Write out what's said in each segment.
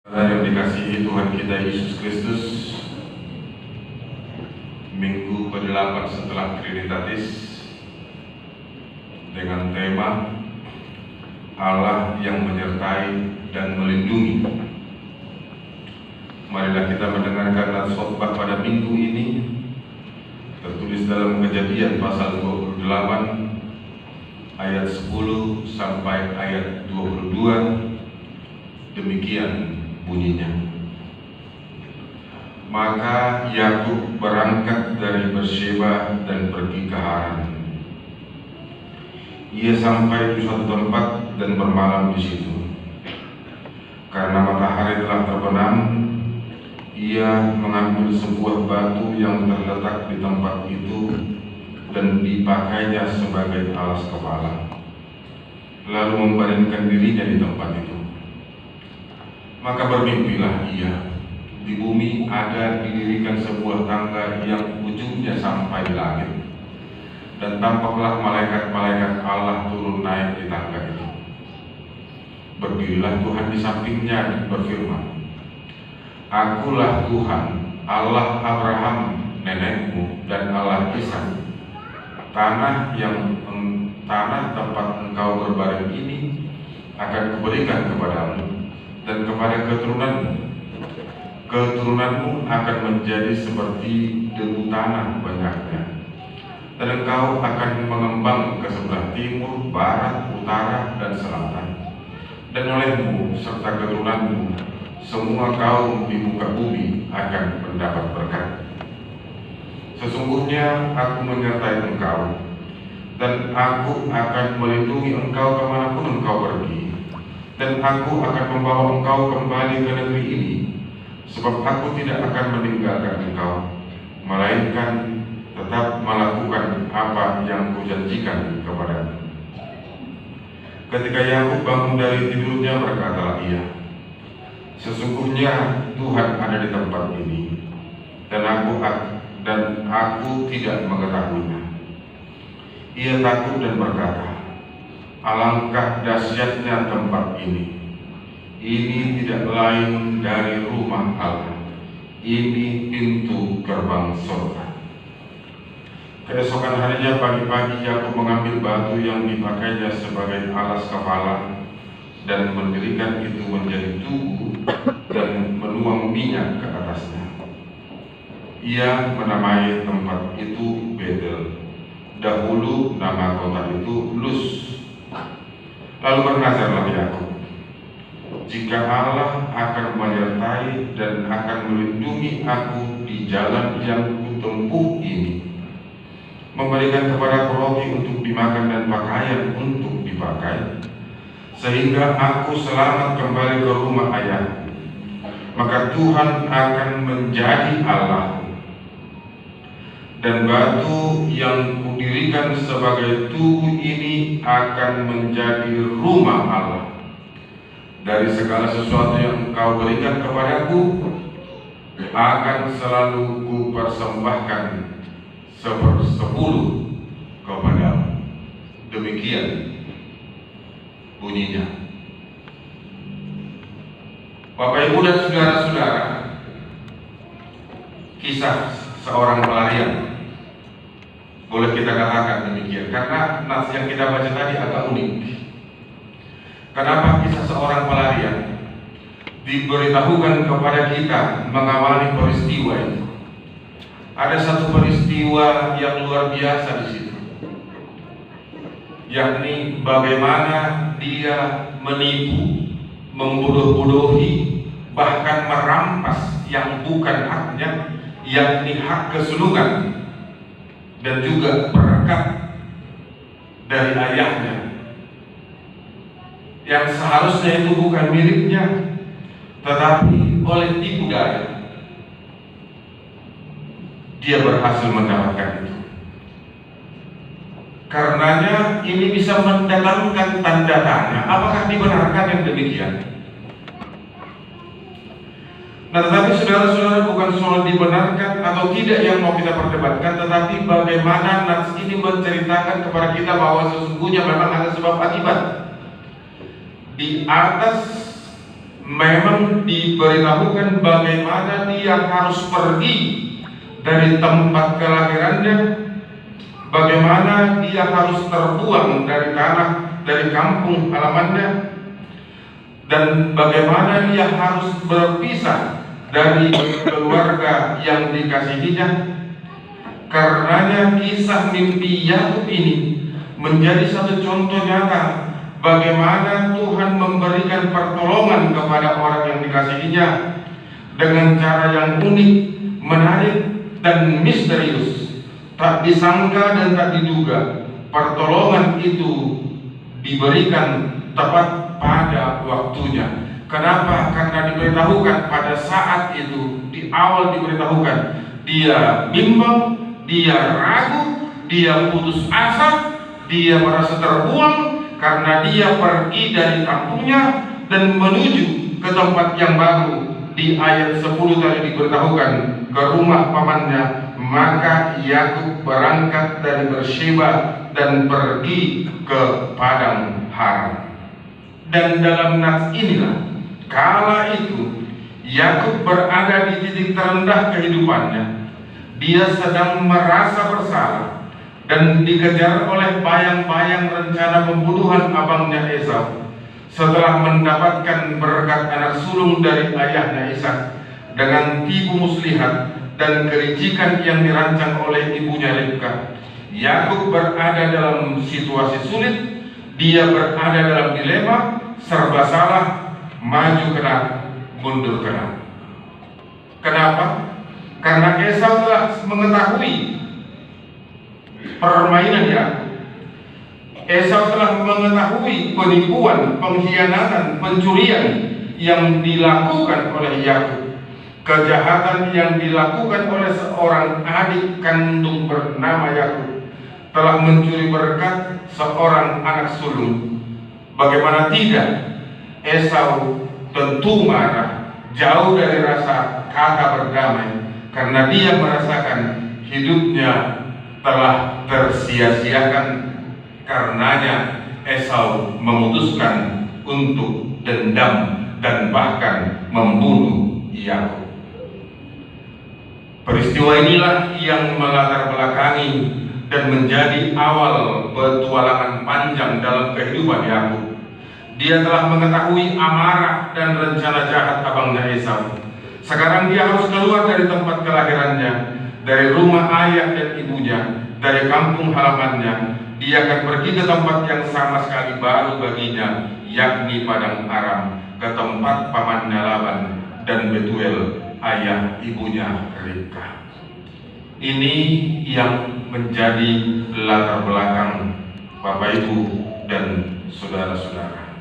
Yang dikasihi Tuhan kita Yesus Kristus, minggu ke-8 setelah Trinitatis dengan tema Allah yang menyertai dan melindungi. Marilah kita mendengarkan nats khotbah pada minggu ini, tertulis dalam Kejadian pasal 28 ayat 10 sampai ayat 22. Demikian bunyinya. Maka Yakub berangkat dari Beersheba dan pergi ke Haran. Ia sampai di suatu tempat dan bermalam di situ. Karena matahari telah terbenam, ia mengambil sebuah batu yang terletak di tempat itu dan dipakainya sebagai alas kepala, lalu membaringkan dirinya di tempat itu. Maka bermimpilah ia, di bumi ada didirikan sebuah tangga yang ujungnya sampai di langit, dan tampaklah malaikat-malaikat Allah turun naik di tangga itu. Berdirilah Tuhan di sampingnya dan berfirman, Akulah Tuhan, Allah Abraham nenekmu dan Allah Ishak. Tanah tempat engkau berbaring ini akan kuberikan kepadamu dan kepada keturunanmu akan menjadi seperti debu tanah banyaknya, dan engkau akan mengembang ke sebelah timur, barat, utara, dan selatan. Dan olehmu serta keturunanmu semua kaum di muka bumi akan mendapat berkat. Sesungguhnya aku menyertai engkau, dan aku akan melindungi engkau kemanapun engkau pergi. Dan aku akan membawa engkau kembali ke negeri ini, sebab aku tidak akan meninggalkan engkau, melainkan tetap melakukan apa yang kujanjikan kepadamu. Ketika Yakub bangun dari tidurnya, berkatalah ia, Sesungguhnya Tuhan ada di tempat ini, dan aku tidak mengetahuinya. Ia takut dan berkata, Alangkah dahsyatnya tempat ini. Ini tidak lain dari rumah Allah. Ini pintu gerbang surga. Keesokan harinya pagi-pagi Yakub mengambil batu yang dipakainya sebagai alas kepala dan mendirikan itu menjadi tugu dan menuang minyak ke atasnya. Ia menamai tempat itu Betel. Dahulu nama kota itu Luz. Lalu bernazarlah Yakub, jika Allah akan menyertai dan akan melindungi aku di jalan yang kutempuh ini, memberikan kepadaku roti untuk dimakan dan pakaian untuk dipakai, sehingga aku selamat kembali ke rumah ayahku, maka Tuhan akan menjadi Allah, dan batu yang kudirikan sebagai tugu ini akan menjadi rumah Allah. Dari segala sesuatu yang engkau berikan kepadaku, akan selalu kupersembahkan 10% kepadamu. Demikian bunyinya. Bapak, Ibu, dan saudara-saudara, kisah seorang pelarian, boleh kita katakan demikian, karena nats yang kita baca tadi agak unik. Kenapa kisah seorang pelarian diberitahukan kepada kita mengawali peristiwa itu? Ada satu peristiwa yang luar biasa di situ, yakni bagaimana dia menipu, membodoh-bodohi, bahkan merampas yang bukan haknya, yakni hak kesulungan dan juga berkat dari ayahnya, yang seharusnya itu bukan miliknya, tetapi oleh tipu daya dia berhasil mendapatkan itu. Karenanya ini bisa mendatangkan tanda tanya, apakah dibenarkan yang demikian? Nah, tetapi saudara-saudara, bukan soal dibenarkan atau tidak yang mau kita perdebatkan, tetapi bagaimana nats ini menceritakan kepada kita bahwa sesungguhnya memang ada sebab akibat. Di atas memang diberitahukan bagaimana dia harus pergi dari tempat kelahirannya, bagaimana dia harus terbuang dari tanah, dari kampung halamannya, dan bagaimana dia harus berpisah dari keluarga yang dikasihinya. Karenanya kisah mimpi Yakub ini menjadi satu contoh nyata bagaimana Tuhan memberikan pertolongan kepada orang yang dikasihinya dengan cara yang unik, menarik, dan misterius. Tak disangka dan tak diduga, pertolongan itu diberikan tepat pada waktunya. Kenapa? Karena diberitahukan pada saat itu, di awal diberitahukan. Dia bimbang, dia ragu, dia putus asa, dia merasa terbuang karena dia pergi dari kampungnya dan menuju ke tempat yang baru. Di ayat 10 tadi diberitahukan ke rumah pamannya. Maka Yakub berangkat dari Beersheba dan pergi ke padang Haran. Dan dalam nats inilah, kala itu Yakub berada di titik terendah kehidupannya. Dia sedang merasa bersalah dan dikejar oleh bayang-bayang rencana pembunuhan abangnya Esau. Setelah mendapatkan berkat anak sulung dari ayahnya Ishak dengan tipu muslihat dan kelicikan yang dirancang oleh ibunya Ribka, Yakub berada dalam situasi sulit. Dia berada dalam dilema, serba salah, maju kena, mundur kena. Kenapa? Karena Esau telah mengetahui permainan Yakub. Esau telah mengetahui penipuan, pengkhianatan, pencurian yang dilakukan oleh Yakub. Kejahatan yang dilakukan oleh seorang adik kandung bernama Yakub telah mencuri berkat seorang anak sulung. Bagaimana tidak, Esau tentu marah, jauh dari rasa kata berdamai, karena dia merasakan hidupnya telah tersia-siakan. Karenanya Esau memutuskan untuk dendam dan bahkan membunuh Yakub. Peristiwa inilah yang melatar belakangi dan menjadi awal petualangan panjang dalam kehidupan Yakub. Dia telah mengetahui amarah dan rencana jahat abangnya Esau. Sekarang dia harus keluar dari tempat kelahirannya, dari rumah ayah dan ibunya, dari kampung halamannya. Dia akan pergi ke tempat yang sama sekali baru baginya, yakni padang Aram, ke tempat pamannya Laban dan Betuel, ayah ibunya Ribka. Ini yang menjadi latar belakang Bapak Ibu dan saudara-saudara.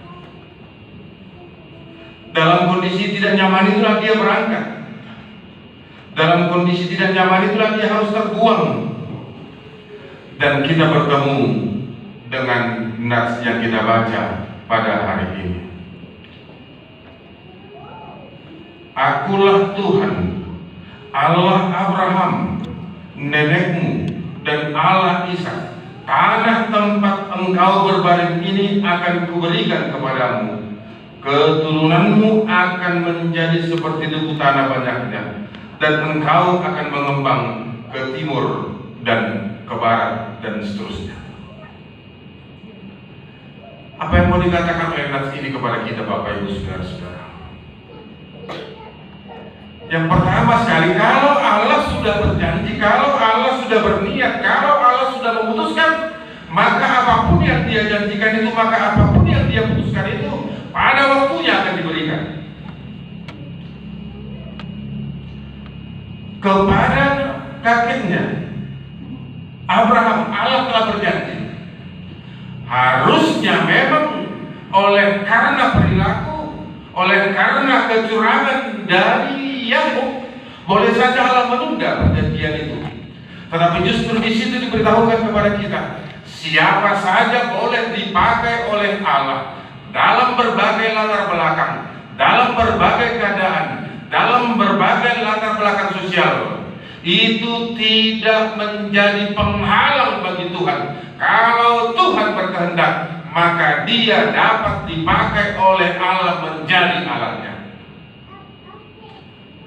Dalam kondisi tidak nyaman itulah dia berangkat. Dalam kondisi tidak nyaman itulah dia harus terbuang. Dan kita bertemu dengan nats yang kita baca pada hari ini. Akulah Tuhan, Allah Abraham, nenekmu, dan Allah Ishak. Tanah tempat engkau berbaring ini akan kuberikan kepadamu. Keturunanmu akan menjadi seperti debu tanah banyaknya, dan engkau akan mengembang ke timur dan ke barat, dan seterusnya. Apa yang mau dikatakan oleh nats ini kepada kita, Bapak Ibu saudara-saudara? Yang pertama sekali, kalau Allah sudah berjanji, kalau Allah sudah berniat, kalau Allah sudah memutuskan, maka apapun yang dia janjikan itu, maka apapun yang dia putuskan itu pada waktunya akan diberikan. Kepada kakeknya Abraham, Allah telah berjanji. Harusnya memang oleh karena perilaku, oleh karena kecurangan dari Yakub, boleh saja Allah menunda perjanjian itu. Tetapi justru di situ diberitahukan kepada kita, siapa saja boleh dipakai oleh Allah dalam berbagai latar belakang, dalam berbagai keadaan, dalam berbagai latar belakang sosial. Itu tidak menjadi penghalang bagi Tuhan. Kalau Tuhan berkehendak, maka dia dapat dipakai oleh Allah menjadi Allahnya.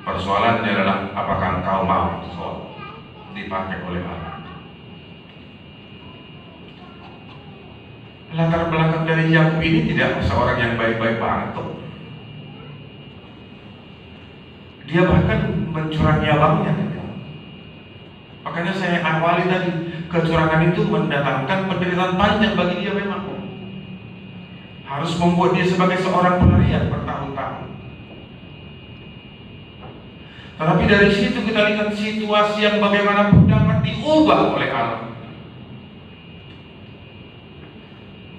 Persoalannya adalah apakah engkau mau dipakai oleh Allah. Latar belakang dari Yakub ini tidak seorang yang baik-baik banget kok. Dia bahkan mencurangi abangnya. Makanya saya awali tadi, kecurangan itu mendatangkan penderitaan panjang bagi dia memang. Harus membuat dia sebagai seorang pelarian bertahun-tahun. Tetapi dari situ kita lihat situasi yang bagaimanapun dapat diubah oleh Allah.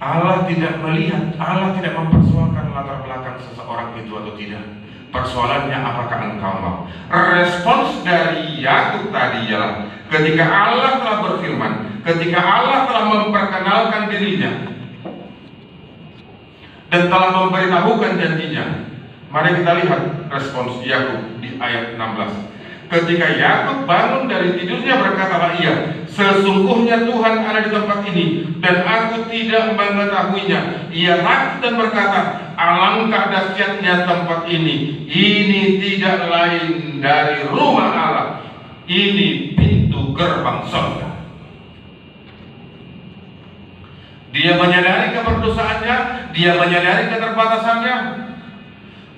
Allah tidak melihat, Allah tidak mempersoalkan latar belakang seseorang itu atau tidak. Persoalannya apakah engkau mau. Respons dari Yakub tadi ialah ketika Allah telah berfirman, ketika Allah telah memperkenalkan dirinya dan telah memberitahukan janjinya. Mari kita lihat respons Yakub di ayat 16. Ketika Yakub bangun dari tidurnya, berkatalah ia, sesungguhnya Tuhan ada di tempat ini dan aku tidak mengetahuinya. Ia takut dan berkata, alangkah dahsyatnya tempat ini. Ini tidak lain dari rumah Allah. Ini pintu gerbang surga. Dia menyadari keberdosaannya, dia menyadari keterbatasannya,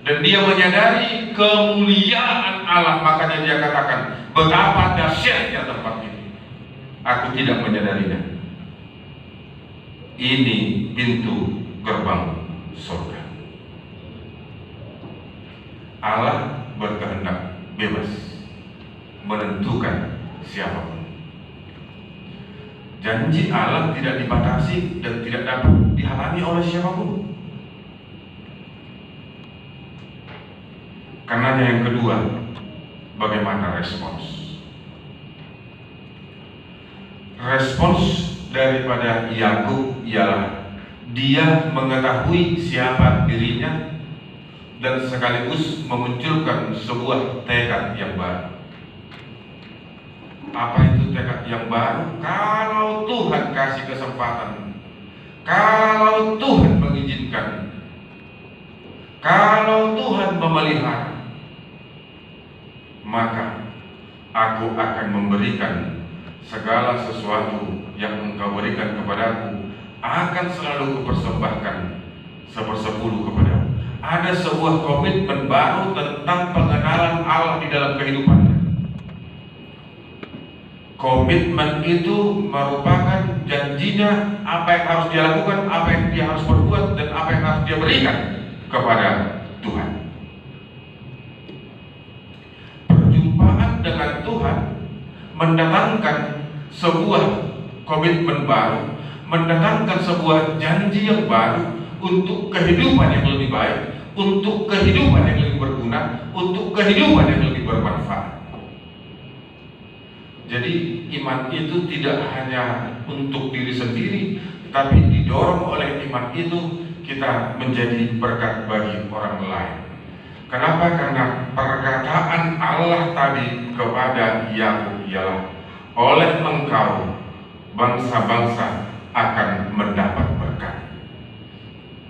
dan dia menyadari kemuliaan Allah. Makanya dia katakan, betapa dahsyatnya tempat ini. Aku tidak menyadarinya. Ini pintu gerbang surga. Allah berkehendak bebas menentukan siapapun. Janji Allah tidak dibatasi dan tidak dapat dihalangi oleh siapapun. Karenanya yang kedua, bagaimana respons? Respons daripada Yakub ialah dia mengetahui siapa dirinya dan sekaligus memunculkan sebuah tekad yang baru. Apa itu tekad yang baru? Kalau Tuhan kasih kesempatan, kalau Tuhan mengizinkan, kalau Tuhan memelihara, maka aku akan memberikan segala sesuatu yang engkau berikan kepadaku, akan selalu kupersembahkan sepersepuluh kepadamu. Ada sebuah komitmen baru tentang pengenalan Allah di dalam kehidupannya. Komitmen itu merupakan janjinya, apa yang harus dia lakukan, apa yang dia harus berbuat, dan apa yang harus dia berikan kepada Tuhan. Perjumpaan dengan Tuhan mendatangkan sebuah komitmen baru, mendatangkan sebuah janji yang baru untuk kehidupan yang lebih baik, untuk kehidupan yang lebih berguna, untuk kehidupan yang lebih bermanfaat. Jadi iman itu tidak hanya untuk diri sendiri, tapi didorong oleh iman itu kita menjadi berkat bagi orang lain. Kenapa? Karena perkataan Allah tadi kepada Yakub ialah, oleh engkau bangsa-bangsa akan mendapat berkat.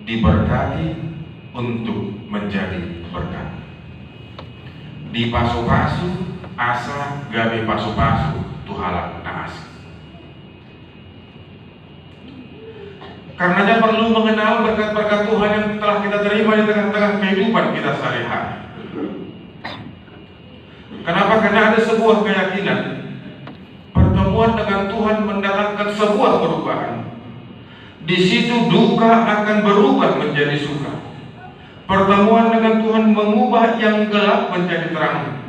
Diberkati untuk menjadi berkat. Dipasu-pasu asa gawe pasu-pasu tuhalak naas. Karenanya perlu mengenal berkat-berkat Tuhan yang telah kita terima di tengah-tengah kehidupan kita sehari-hari. Kenapa? Karena ada sebuah keyakinan pertemuan dengan Tuhan mendatangkan sebuah perubahan. Di situ duka akan berubah menjadi suka. Pertemuan dengan Tuhan mengubah yang gelap menjadi terang.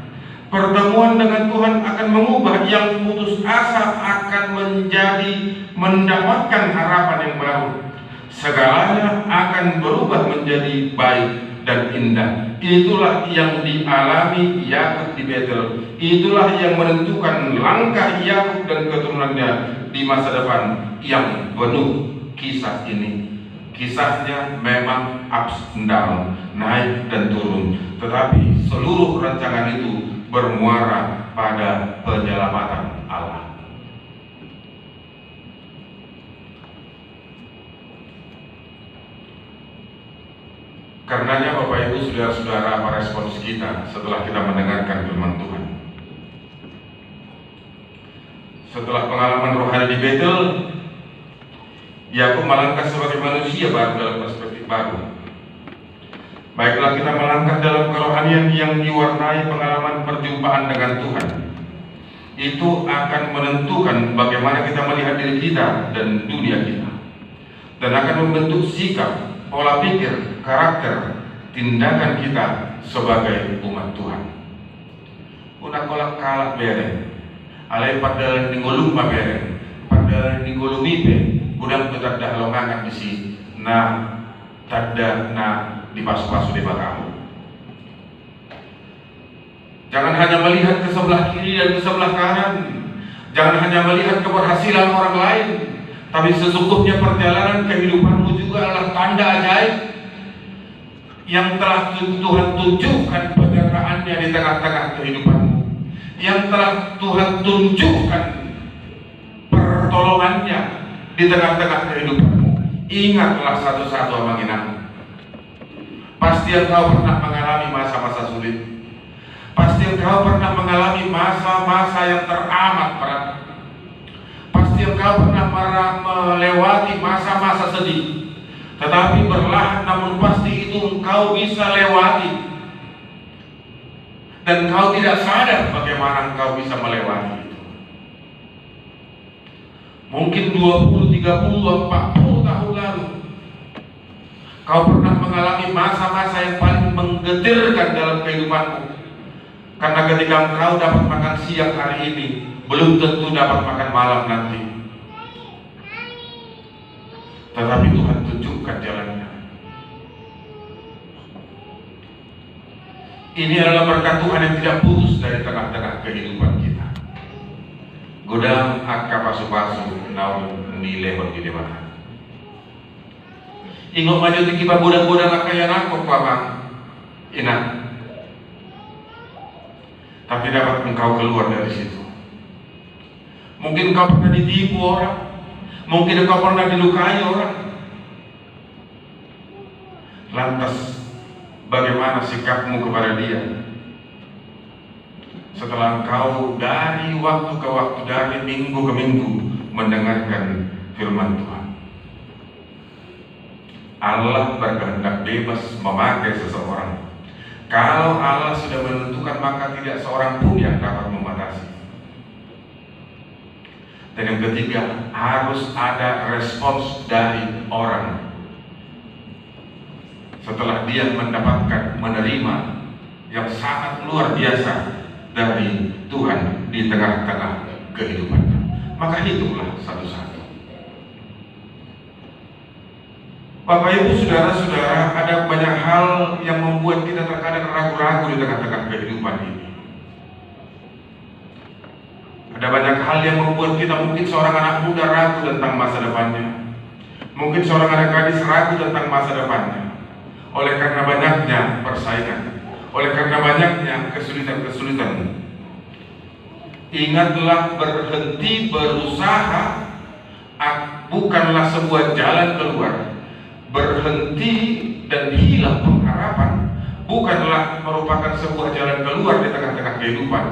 Pertemuan dengan Tuhan akan mengubah yang putus asa akan menjadi mendapatkan harapan yang baru. Segalanya akan berubah menjadi baik dan indah. Itulah yang dialami Yakub di Betel. Itulah yang menentukan langkah Yakub dan keturunannya di masa depan yang penuh kisah ini. Kisahnya memang ups and down, naik dan turun, tetapi seluruh rancangan itu bermuara pada penyelamatan Allah. Karenanya Bapak Ibu Ibu, saudara-saudara, apa respons kita setelah kita mendengarkan firman Tuhan? Setelah pengalaman rohani di Betel, Yakub melangkah sebagai manusia baru dalam perspektif baru. Baiklah kita melangkah dalam kerohanian yang diwarnai pengalaman perjumpaan dengan Tuhan. Itu akan menentukan bagaimana kita melihat diri kita dan dunia kita, dan akan membentuk sikap, pola pikir, karakter, tindakan kita sebagai umat Tuhan. Una kolak kalak bereng, alai padahal ninggolum bereng, padahal ninggolum ipe, udang tetap dah longangan di sini. Nah, tanda di pasu-pasu di belakang. Jangan hanya melihat ke sebelah kiri dan ke sebelah kanan. Jangan hanya melihat keberhasilan orang lain, tapi sesungguhnya perjalanan kehidupanmu juga adalah tanda ajaib yang telah Tuhan tunjukkan penyertaannya di tengah-tengah kehidupanmu, yang telah Tuhan tunjukkan pertolongannya di tengah-tengah kehidupanmu. Ingatlah satu-satu amanginah. Pasti engkau pernah mengalami masa-masa sulit. Pasti engkau pernah mengalami masa-masa yang teramat berat. Pasti engkau pernah melewati masa-masa sedih. Tetapi perlahan namun pasti itu engkau bisa lewati. Dan engkau tidak sadar bagaimana engkau bisa melewati itu. Mungkin 20, 30, 40 tahun lalu kau pernah mengalami masa-masa yang paling menggetirkan dalam kehidupanmu. Karena ketika engkau dapat makan siang hari ini, belum tentu dapat makan malam nanti. Tetapi Tuhan tunjukkan jalannya. Ini adalah berkat Tuhan yang tidak putus dari tengah-tengah kehidupan kita. Godang akka pasu-pasu naun nilai bagi dewa. Ingat maju di kipa godang-godang akka yang aku pamang enak. Tapi dapat engkau keluar dari situ. Mungkin engkau pernah ditipu orang, mungkin engkau pernah dilukai orang. Lantas bagaimana sikapmu kepada dia? Setelah engkau dari waktu ke waktu, dari minggu ke minggu mendengarkan firman Tuhan. Allah berkehendak bebas memakai seseorang. Kalau Allah sudah menentukan, maka tidak seorang pun yang dapat membatasi. Dan yang ketiga, harus ada respons dari orang. Setelah dia mendapatkan, menerima yang sangat luar biasa dari Tuhan di tengah-tengah kehidupannya, maka hitunglah satu-satu. Bapak Ibu, saudara-saudara, ada banyak hal yang membuat kita terkadang ragu-ragu di tengah-tengah kehidupan ini. Ada banyak hal yang membuat kita, mungkin seorang anak muda ragu tentang masa depannya. Mungkin seorang anak gadis ragu tentang masa depannya. Oleh karena banyaknya persaingan, oleh karena banyaknya kesulitan-kesulitan. Ingatlah, berhenti berusaha bukanlah sebuah jalan keluar. Berhenti dan hilang pengharapan bukanlah merupakan sebuah jalan keluar di tengah-tengah kehidupan.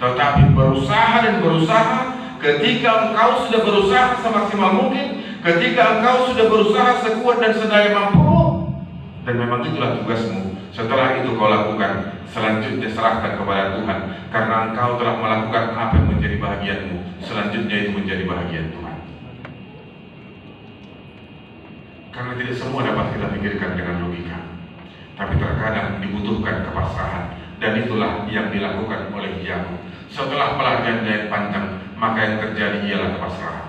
Tetapi berusaha dan berusaha. Ketika engkau sudah berusaha semaksimal mungkin, ketika engkau sudah berusaha sekuat dan sedaya mampu, dan memang itulah tugasmu. Setelah itu kau lakukan, selanjutnya serahkan kepada Tuhan. Karena engkau telah melakukan apa yang menjadi bahagianmu, selanjutnya itu menjadi bahagian Tuhan. Karena tidak semua dapat kita pikirkan dengan logika, tapi terkadang dibutuhkan kepasrahan. Dan itulah yang dilakukan oleh Yakub. Setelah pelariannya yang panjang, maka yang terjadi ialah kepasrahan.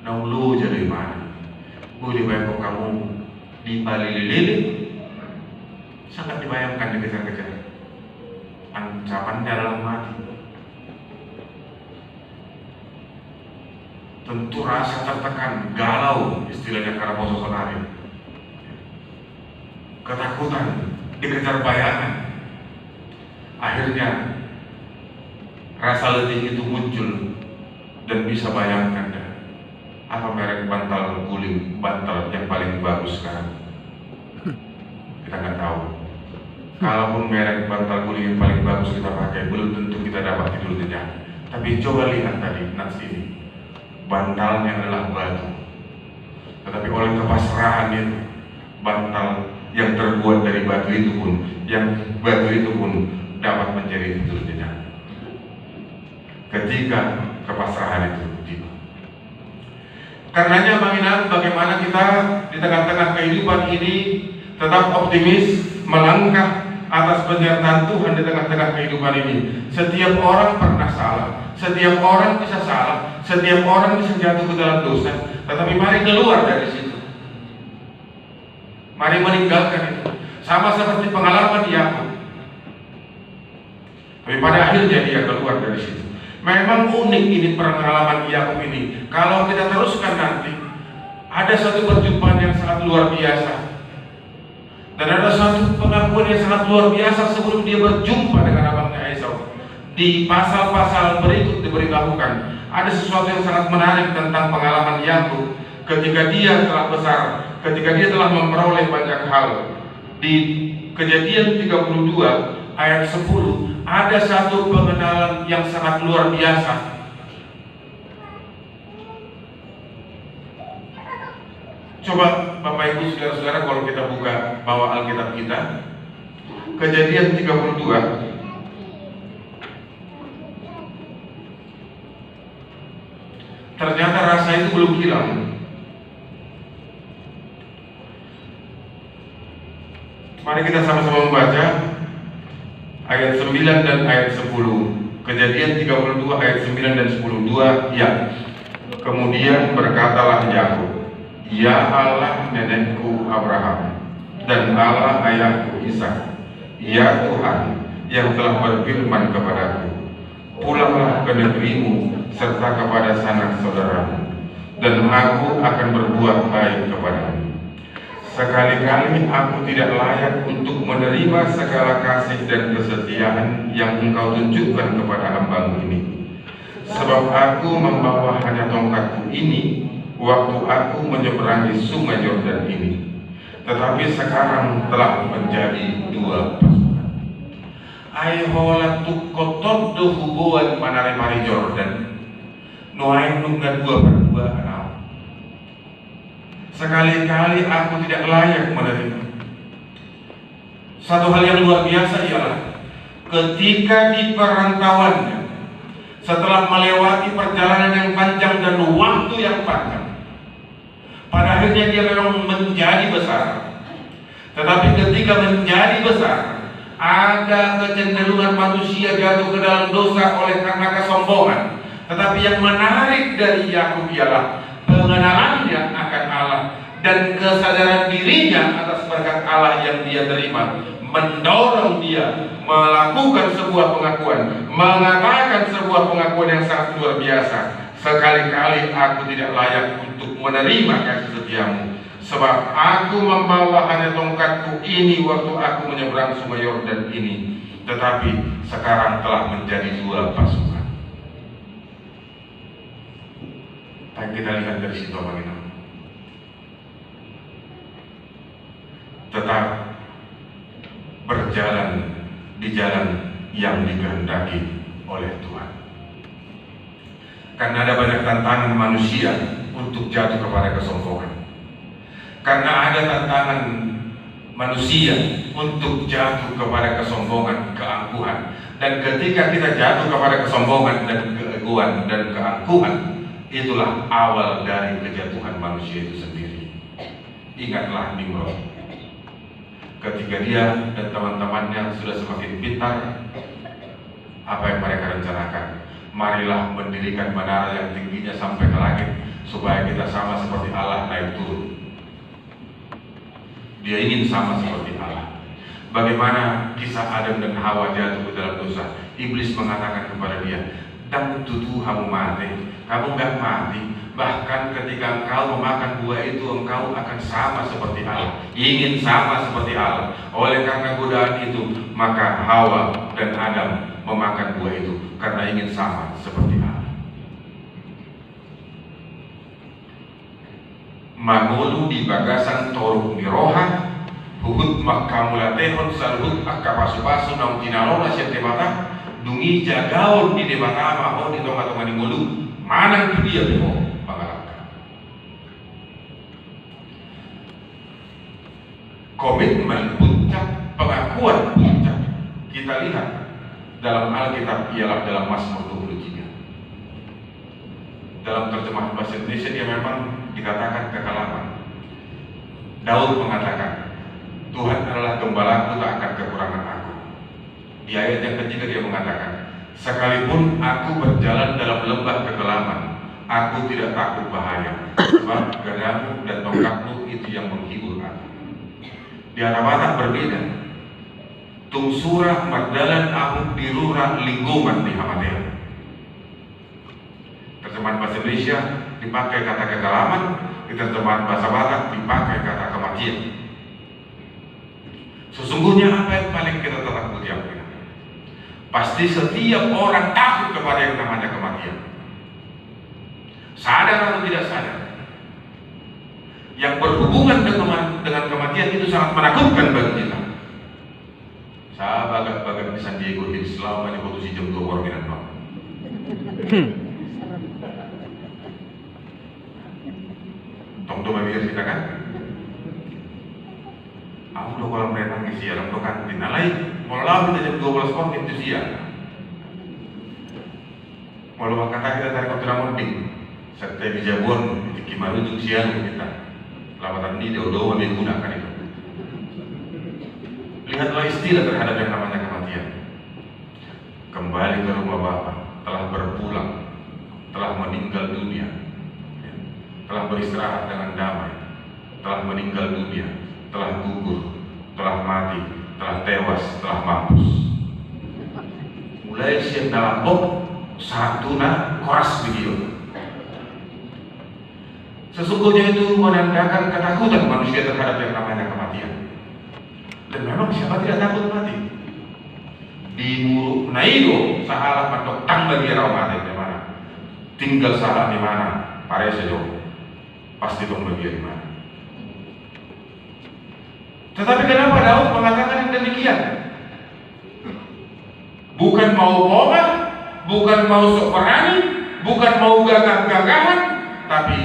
Nah, lu jadi mana? Boleh bayangkan kamu dipalili-lili, sangat dibayangkan dikejar-kejar. Ancamannya adalah mati. Tentu rasa tertekan, galau, istilahnya Karamoso Sonari. Ketakutan, dikejar bayangan. Akhirnya rasa letih itu muncul. Dan bisa bayangkan apa merek bantal guling, bantal yang paling bagus sekarang. Kita nggak tahu. Kalaupun merek bantal guling yang paling bagus kita pakai, belum tentu kita dapat tidur nyenyak. Tapi coba lihat tadi nats ini, bantalnya adalah batu. Tetapi oleh kepasrahan itu, bantal yang terbuat dari batu itu pun dapat menjadi tidur nyenyak. Ketika kepasrahan itu tiba. Karenanya bagaimana kita di tengah-tengah kehidupan ini tetap optimis, melangkah atas penyertaan Tuhan di tengah-tengah kehidupan ini. Setiap orang pernah salah, setiap orang bisa salah, setiap orang bisa jatuh ke dalam dosa. Tetapi mari keluar dari situ. Mari meninggalkan itu. Sama seperti pengalaman Yakub. Tapi pada akhirnya dia keluar dari situ. Memang unik ini pengalaman Yakub ini. Kalau kita teruskan nanti, ada satu perjumpaan yang sangat luar biasa. Dan ada satu pengakuan yang sangat luar biasa sebelum dia berjumpa dengan abangnya Esau. Di pasal-pasal berikut diberitahukan ada sesuatu yang sangat menarik tentang pengalaman Yakub ketika dia telah besar, ketika dia telah memperoleh banyak hal. Di Kejadian 32 ayat 10 ada satu pengenalan yang sangat luar biasa. Coba Bapak Ibu saudara-saudara, kalau kita bawa Alkitab kita, Kejadian 32 ternyata rasa itu belum hilang. Mari kita sama-sama membaca ayat 9 dan ayat 10. Kejadian 32 ayat 9 dan 10. 2 ya. Kemudian berkatalah Yakub, "Ya Allah nenekku Abraham dan Allah ayahku Ishak, ya Tuhan yang telah berfirman kepadaku, pulanglah ke negerimu serta kepada sanak saudaramu, dan aku akan berbuat baik kepadamu. Sekali-kali aku tidak layak untuk menerima segala kasih dan kesetiaan yang engkau tunjukkan kepada hambamu ini. Sebab aku membawa hanya tongkatku ini waktu aku menyeberangi sungai Yordan ini. Tetapi sekarang telah menjadi 2 pasukan. Aihola tukotot do hubuan manare mari Yordan. Noain nungga 2 anak. Sekali-kali aku tidak layak menerima. Satu hal yang luar biasa ialah ketika di perantauannya, setelah melewati perjalanan yang panjang dan waktu yang panjang, pada akhirnya dia memang menjadi besar. Tetapi ketika menjadi besar, ada kecenderungan manusia jatuh ke dalam dosa oleh karena kesombongan. Tetapi yang menarik dari Yakub ialah pengenalannya akan Allah dan kesadaran dirinya atas berkat Allah yang dia terima mendorong dia melakukan sebuah pengakuan, mengatakan sebuah pengakuan yang sangat luar biasa. Sekali-kali aku tidak layak untuk menerima kasih setiamu, sebab aku membawa hanya tongkatku ini waktu aku menyeberang sungai Yordan ini, tetapi sekarang telah menjadi 2 pasukan. Yang kita lihat dari situ apa kita? Tetap berjalan di jalan yang dikehendaki oleh Tuhan. Karena ada banyak tantangan manusia untuk jatuh kepada kesombongan. Karena ada tantangan manusia untuk jatuh kepada kesombongan, keangkuhan. Dan ketika kita jatuh kepada kesombongan dan keegoan dan keangkuhan, itulah awal dari kejatuhan manusia itu sendiri. Ingatlah Nimrod. Ketika dia dan teman-temannya sudah semakin pintar, apa yang mereka rencanakan? Marilah mendirikan menara yang tingginya sampai ke langit, supaya kita sama seperti Allah naik turun. Dia ingin sama seperti Allah. Bagaimana kisah Adam dan Hawa jatuh ke dalam dosa? Iblis mengatakan kepada dia, "Dan tutu kamu mati, kamu nggak mati. Bahkan ketika engkau memakan buah itu, engkau akan sama seperti Allah." Ingin sama seperti Allah. Oleh karena godaan itu, maka Hawa dan Adam memakan buah itu karena ingin sama seperti Allah. Manulu di bagasan toruk miroha, Huhut makamulatehon saluhut akapasu-pasu naung tinalona siya temata dungi jagaon di debata mahon di tonga-tonga di mulu manang tu dia bimo pangalaka. Komitmen puncak, pengakuan puncak kita lihat dalam Alkitab ialah dalam Mazmur 23. Dalam terjemahan bahasa Indonesia dia memang dikatakan kekalaman. Daud mengatakan, Tuhan adalah gembalaku, tak akan kekurangan aku. Di ayat yang ketiga dia mengatakan, sekalipun aku berjalan dalam lembah kekelaman, aku tidak takut bahaya, sebab gadamu dan tongkatmu itu yang menghibur aku. Di Arabata berbeda. Tung surah mardalan ahum dirura lingkungan di Hamadea. Terjemahan bahasa Indonesia dipakai kata kekelaman, di terjemahan bahasa Batak dipakai kata kematian. Sesungguhnya apa yang paling kita takuti yang ini? Pasti setiap orang takut kepada yang namanya kematian. Sadar atau tidak sadar, yang berhubungan dengan kematian itu sangat menakutkan bagi kita. Saya bagat-bagat di San Diego Hills selama ini waktu si jam 2 orang minat no. Tong tu memikir kita kan? Aku udah kolam renang di siang, aku kan dinalai. Malah kita jam 12 orang itu siang. Malah kata kita tarik kontra mudik. Serta di Jabon, di Kimarujuk siang kita. Lamatan ini jauh-jauh ambil gunakan itu. Lihatlah istilah terhadap yang namanya kematian. Kembali ke rumah Bapa, telah berpulang, telah meninggal dunia, telah beristirahat dengan damai, telah meninggal dunia, telah gugur, telah mati, telah tewas, telah mampus. Mulai siap dalam bok satu na koras video. Sesungguhnya itu menandakan ketakutan manusia terhadap yang namanya kematian. Dan memang siapa tidak takut mati? Di Muru Naido sahalah patok tang bagi mati di mana? Tinggal salah di mana? Pare sejauh pasti dong bagi di mana. Tetapi kenapa Daud mengatakan yang demikian? Bukan mau bohong, bukan mau sok berani, bukan mau gagah-gagahan, tapi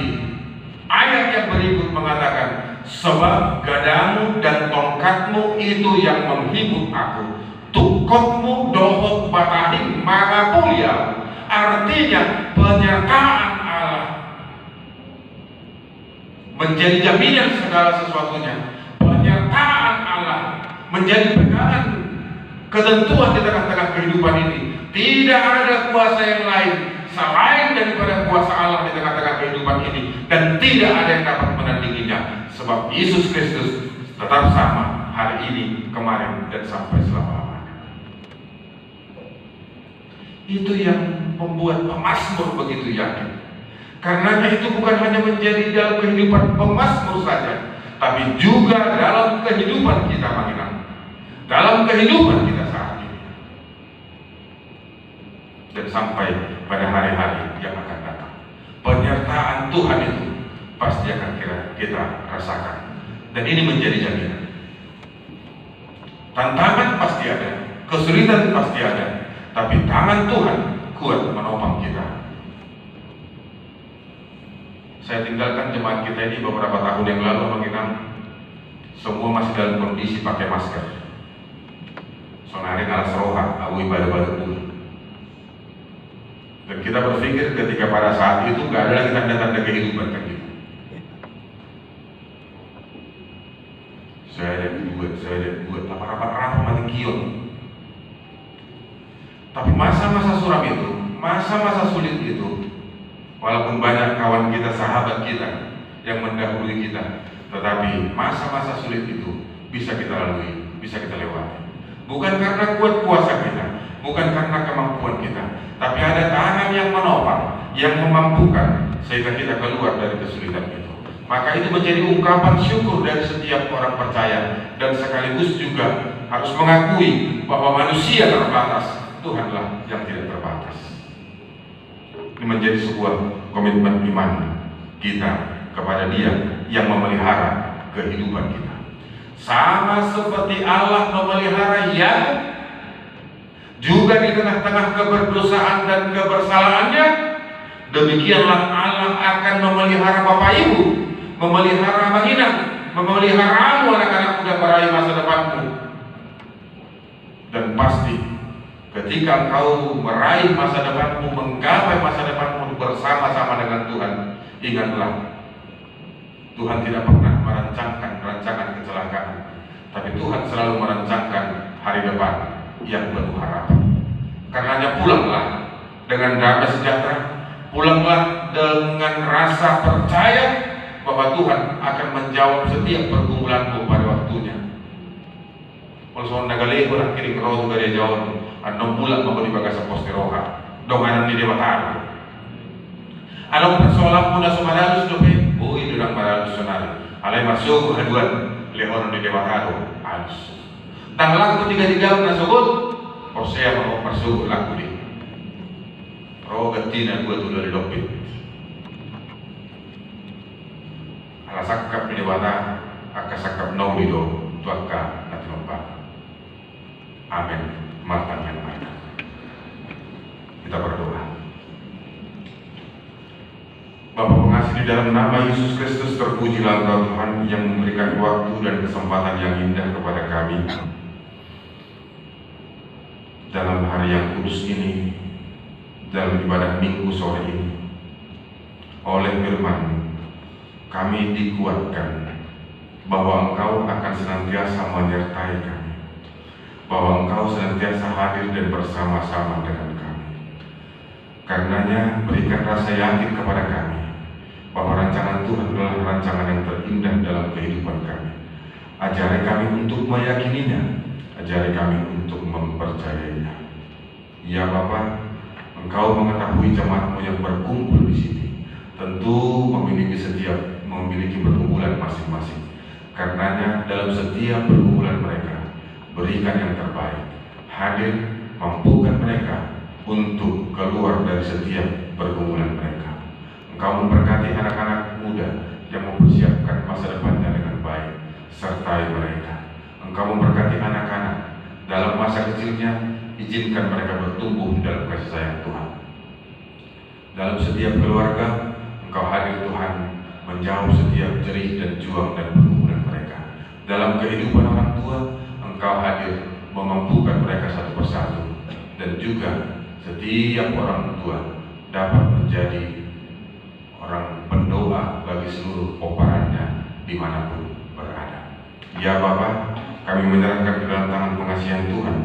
ayat yang berikut mengatakan, sebab gadamu dan tongkatmu itu yang menghibur aku. Tukotmu dohok batahim maha mulia. Artinya penyertaan Allah menjadi jaminan segala sesuatunya. Penyertaan Allah menjadi pegangan ketentuan di tengah-tengah kehidupan ini. Tidak ada kuasa yang lain selain daripada kuasa Allah di tengah-tengah kehidupan ini, dan tidak ada yang dapat menandinginya, sebab Yesus Kristus tetap sama hari ini, kemarin, dan sampai selama-lamanya. Itu yang membuat pemazmur begitu yakin. Karenanya itu bukan hanya menjadi dalam kehidupan pemazmur saja, tapi juga dalam kehidupan kita mengingat, dalam kehidupan kita saat ini, dan sampai pada hari-hari yang akan datang. Penyertaan Tuhan itu pasti akan kita rasakan, dan ini menjadi jaminan. Tantangan pasti ada, kesulitan pasti ada, tapi tangan Tuhan kuat menopang kita. Saya tinggalkan jemaat kita ini beberapa tahun yang lalu, menginam semua masih dalam kondisi pakai masker. Sonari ngalas roha, abu ibadah-ibadah pun. Dan kita berpikir ketika pada saat itu gak ada lagi tanda-tanda kehidupan kan gitu. Saya ada buat apa-apa mati kion. Tapi masa-masa suram itu, masa-masa sulit itu, walaupun banyak kawan kita, sahabat kita yang mendahului kita, tetapi masa-masa sulit itu bisa kita lalui, bisa kita lewati. Bukan karena kuat kuasa kita, bukan karena kemampuan kita, tapi ada tangan yang menopang, yang memampukan sehingga kita keluar dari kesulitan itu. Maka itu menjadi ungkapan syukur dari setiap orang percaya, dan sekaligus juga harus mengakui bahwa manusia terbatas, Tuhanlah yang tidak terbatas. Ini menjadi sebuah komitmen iman kita kepada Dia yang memelihara kehidupan kita. sama seperti Allah memelihara Yakub, juga di tengah-tengah keberdosaan dan kebersalahannya, demikianlah Allah akan memelihara Bapak Ibu, memelihara Abang Inang, memeliharamu anak-anak muda meraih masa depanmu. Dan pasti ketika engkau meraih masa depanmu, menggapai masa depanmu bersama-sama dengan Tuhan, ingatlah, Tuhan tidak pernah merancangkan rancangan kecelakaan, tapi Tuhan selalu merancangkan hari depan yang penuh harapan. Karenanya pulanglah dengan damai sejahtera, pulanglah dengan rasa percaya bahwa Tuhan akan menjawab setiap pergumulanmu pada waktunya. Kalau soal nagaleho lang kiring roh dari jawab, anong bulan mo di baga sa posteroha, donganan ni Dewataru. Anong persoalan mo na sumalalos doon? Buhay doon ang malalos sunari. Alay masuk haduan lehon ni Dewataru, alus. Tanglang ko tiga-tiga na sugot, o siya mo masuk lang ko di. Roh gantina gua tuh dari lopit. Alasakap ni Dewata, akasakap naulido, tuaka na tinumpa. Amin. Matang yang baik. Kita berdoa. Bapa pengasih, di dalam nama Yesus Kristus, terpujilah Engkau Tuhan yang memberikan waktu dan kesempatan yang indah kepada kami dalam hari yang kudus ini, dalam ibadah Minggu sore ini. Oleh firman, kami dikuatkan bahwa Engkau akan senantiasa menyertai kami, bahwa Engkau senantiasa hadir dan bersama-sama dengan kami. Karenanya berikan rasa yakin kepada kami bahwa rancangan Tuhan adalah rancangan yang terindah dalam kehidupan kami. Ajari kami untuk meyakininya, ajari kami untuk mempercayainya. Ya Bapa, Engkau mengetahui jemaat-Mu yang berkumpul di sini, tentu memiliki pergumulan masing-masing. Karenanya dalam setiap pergumulan mereka, berikan yang terbaik. Hadir, mampukan mereka untuk keluar dari setiap pergumulan mereka. Engkau memberkati anak-anak muda yang mempersiapkan masa depannya dengan baik, sertai mereka. Engkau memberkati anak-anak dalam masa kecilnya, izinkan mereka bertumbuh dalam kasih sayang Tuhan. Dalam setiap keluarga, Engkau hadir Tuhan, menjawab setiap jerih dan juang dan pergumulan mereka. Dalam kehidupan orang tua, Engkau hadir memampukan mereka satu persatu, dan juga setiap orang tua dapat menjadi orang pendoa bagi seluruh peparannya dimanapun berada. Ya Bapa, kami menyerahkan ke dalam tangan pengasihan Tuhan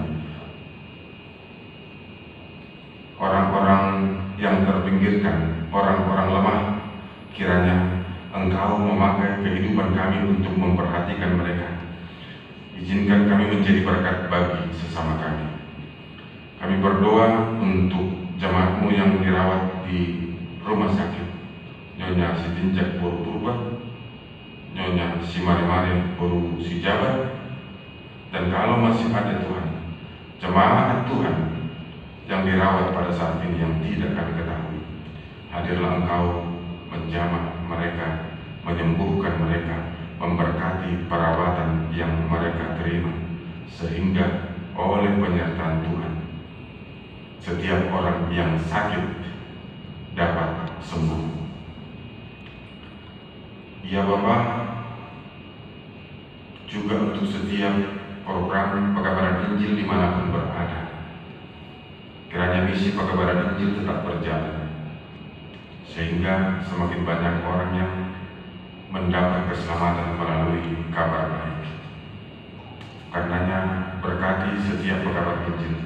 orang-orang yang terpinggirkan, orang-orang lemah. Kiranya Engkau memakai kehidupan kami untuk memperhatikan mereka. Izinkan kami menjadi berkat bagi sesama kami. Kami berdoa untuk jemaat-Mu yang dirawat di rumah sakit, Nyonya Sitinjak Boru Purba, Nyonya Simari-Mari Boru Sijabat, dan kalau masih ada Tuhan, jemaat Tuhan yang dirawat pada saat ini yang tidak kami ketahui, hadirlah Engkau menjamah mereka, menyembuhkan mereka, memberkati perawatan yang mereka terima, sehingga oleh penyertaan Tuhan, setiap orang yang sakit dapat sembuh. Ya Bapa, juga untuk setiap program pekabaran Injil dimanapun berada, kiranya misi pekabaran Injil tetap berjalan, sehingga semakin banyak orang yang mendapat keselamatan melalui kabar baik. Karenanya berkati setiap pekabar Injil,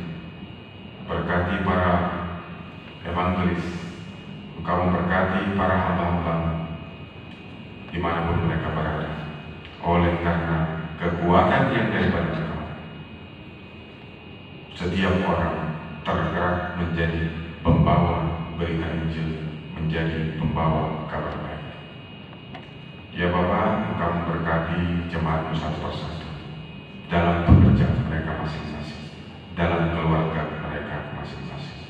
berkati para evangelis, Engkau memberkati para hamba-hamba dimanapun mereka berada, oleh karena kekuatan yang daripada Engkau. Setiap orang tergerak menjadi pembawa berita Injil, menjadi pembawa kabar baik. Ya Bapa, Engkau memberkati jemaat-Mu satu persatu dalam pekerjaan mereka masing-masing, dalam keluarga mereka masing-masing.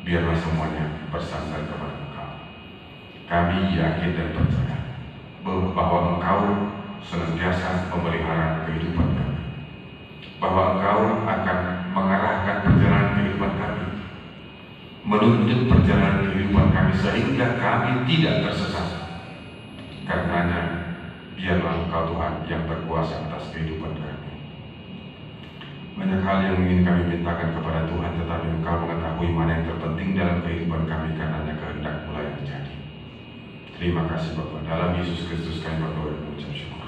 Biarlah semuanya bersandar kepada Engkau. Kami yakin dan percaya bahwa Engkau senantiasa memelihara kehidupan kami, bahwa Engkau akan mengarahkan perjalanan kehidupan kami, menuntun perjalanan kehidupan kami sehingga kami tidak tersesat. Karenanya, biarlah Engkau Tuhan yang berkuasa atas kehidupan kami. Banyak hal yang ingin kami mintakan kepada Tuhan, tetapi Engkau mengetahui mana yang terpenting dalam kehidupan kami, karenanya kehendak mulai terjadi. Terima kasih Bapa. Dalam Yesus Kristus kami berdoa dan mengucap syukur.